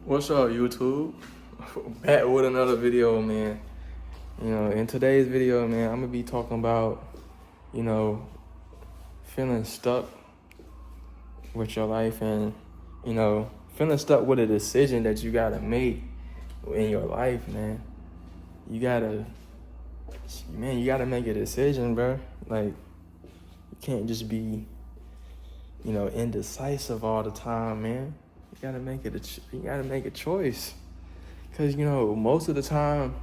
What's up, YouTube? Back with another video, man. In today's video, man, I'm gonna be talking about, you know, feeling stuck with your life and, feeling stuck with a decision that you gotta make in your life, man. You gotta make a decision, bro. Like, you can't just be, indecisive all the time, man. You gotta make a choice. Cause most of the time,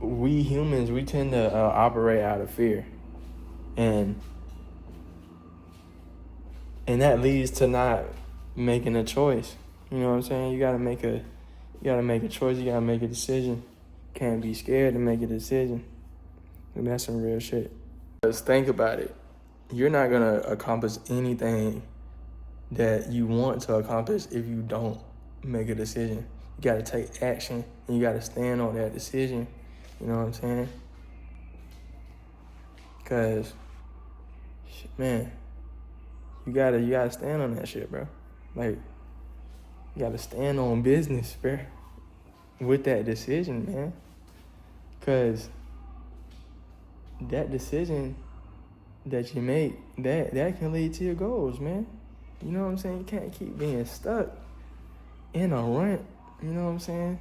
we humans, we tend to operate out of fear, and that leads to not making a choice. You know what I'm saying? You gotta make a choice. You gotta make a decision. Can't be scared to make a decision. And that's some real shit. Just think about it. You're not gonna accomplish anything that you want to accomplish if you don't make a decision. You gotta take action and you gotta stand on that decision. You know what I'm saying? Cause, man, you gotta stand on that shit, bro. Like, you gotta stand on business, bro, with that decision, man. Cause that decision that you make, that can lead to your goals, man. You know what I'm saying? You can't keep being stuck in a rut. You know what I'm saying?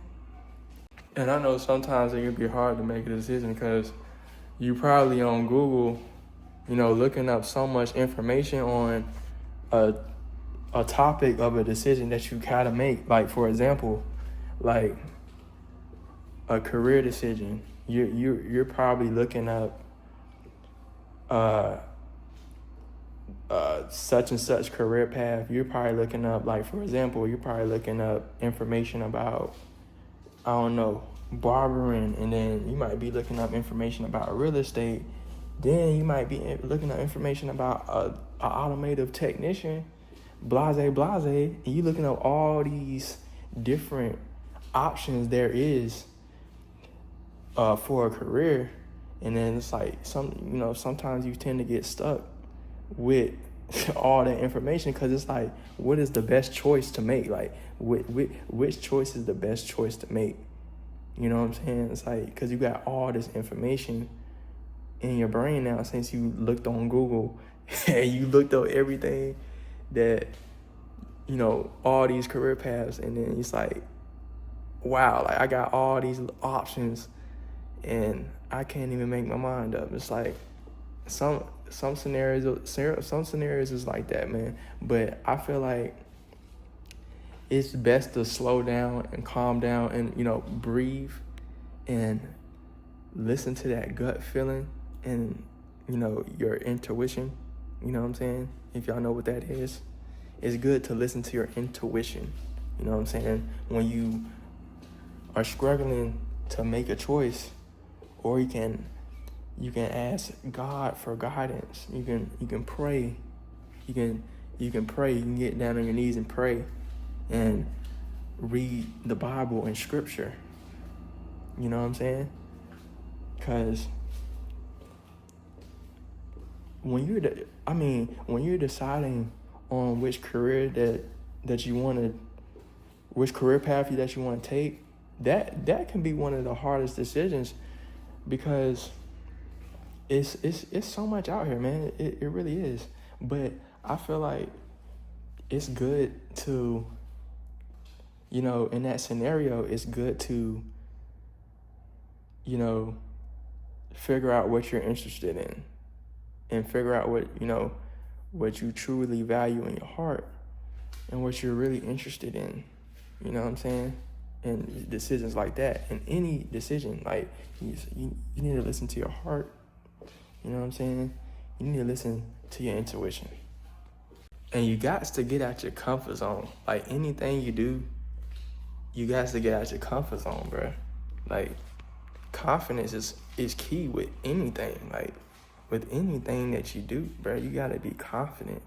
And I know sometimes it can be hard to make a decision because you probably on Google, looking up so much information on a topic of a decision that you gotta make. Like, for example, like a career decision. You're probably looking up such and such career path. You're probably looking up, like, for example, you're probably looking up information about, I don't know, barbering, and then you might be looking up information about real estate. Then you might be looking up information about an automotive technician, blase, and you looking up all these different options there is for a career. And then it's like sometimes you tend to get stuck with all that information because it's like, what is the best choice to make? Like, which choice is the best choice to make? You know what I'm saying? It's like, because you got all this information in your brain now since you looked on Google and you looked up everything that, all these career paths. And then it's like, wow, like I got all these options and I can't even make my mind up. It's like some scenarios is like that, man. But I feel like it's best to slow down and calm down and, breathe and listen to that gut feeling and, your intuition. You know what I'm saying? If y'all know what that is, it's good to listen to your intuition. You know what I'm saying? When you are struggling to make a choice, or you can ask God for guidance. You can pray. You can pray. You can get down on your knees and pray and read the Bible and scripture. You know what I'm saying? Because when you're deciding on which career that you want to, which career path that you want to take, that can be one of the hardest decisions. Because it's so much out here, man. It really is. But I feel like it's good to, in that scenario, it's good to, figure out what you're interested in and figure out what you truly value in your heart and what you're really interested in. You know what I'm saying? And decisions like that, and any decision, like, you need to listen to your heart. You know what I'm saying? You need to listen to your intuition. And you got to get out your comfort zone. Like, anything you do, you got to get out your comfort zone, bro. Like, confidence is key with anything. Like, with anything that you do, bro, you got to be confident,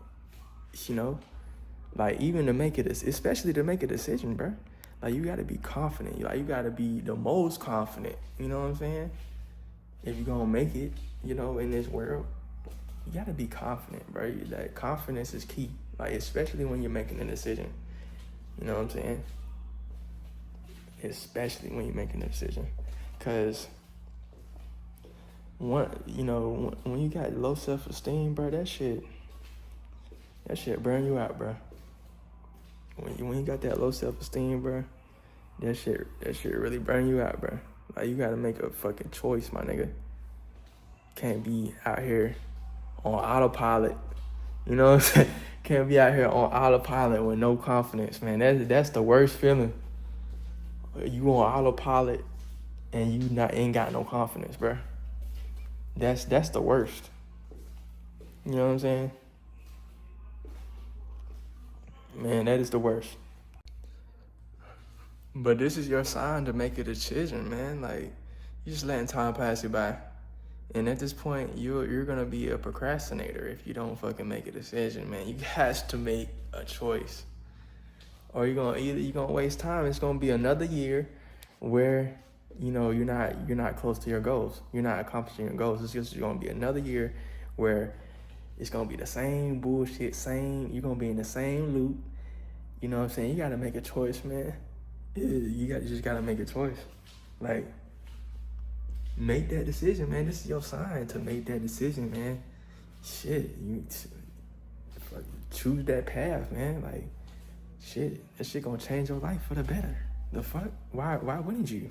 Like, even to make it, especially to make a decision, bro. Like, you got to be confident. Like, you got to be the most confident. You know what I'm saying? If you're going to make it, in this world. you gotta be confident, bro. That confidence is key. Like, especially when you're making a decision. You know what I'm saying? Especially when you're making a decision. Cause when you got low self-esteem, bro, that shit burn you out, bro. When you got that low self-esteem, bro, that shit really burn you out, bro. Like, you gotta make a fucking choice, my nigga. Can't be out here on autopilot. You know what I'm saying? Can't be out here on autopilot with no confidence, man. That's the worst feeling. You on autopilot and you ain't got no confidence, bro. That's the worst. You know what I'm saying? Man, that is the worst. But this is your sign to make a decision, man. Like, you're just letting time pass you by. And at this point, you're gonna be a procrastinator if you don't fucking make a decision, man. You have to make a choice. Or you're gonna waste time. It's gonna be another year where, you're not close to your goals. You're not accomplishing your goals. It's just gonna be another year where it's gonna be the same bullshit, you're gonna be in the same loop. You know what I'm saying? You gotta make a choice, man. You just gotta make a choice. Like, make that decision, man. This is your sign to make that decision, man. Shit, you choose that path, man. Like, shit, that shit gonna change your life for the better. The fuck? Why wouldn't you?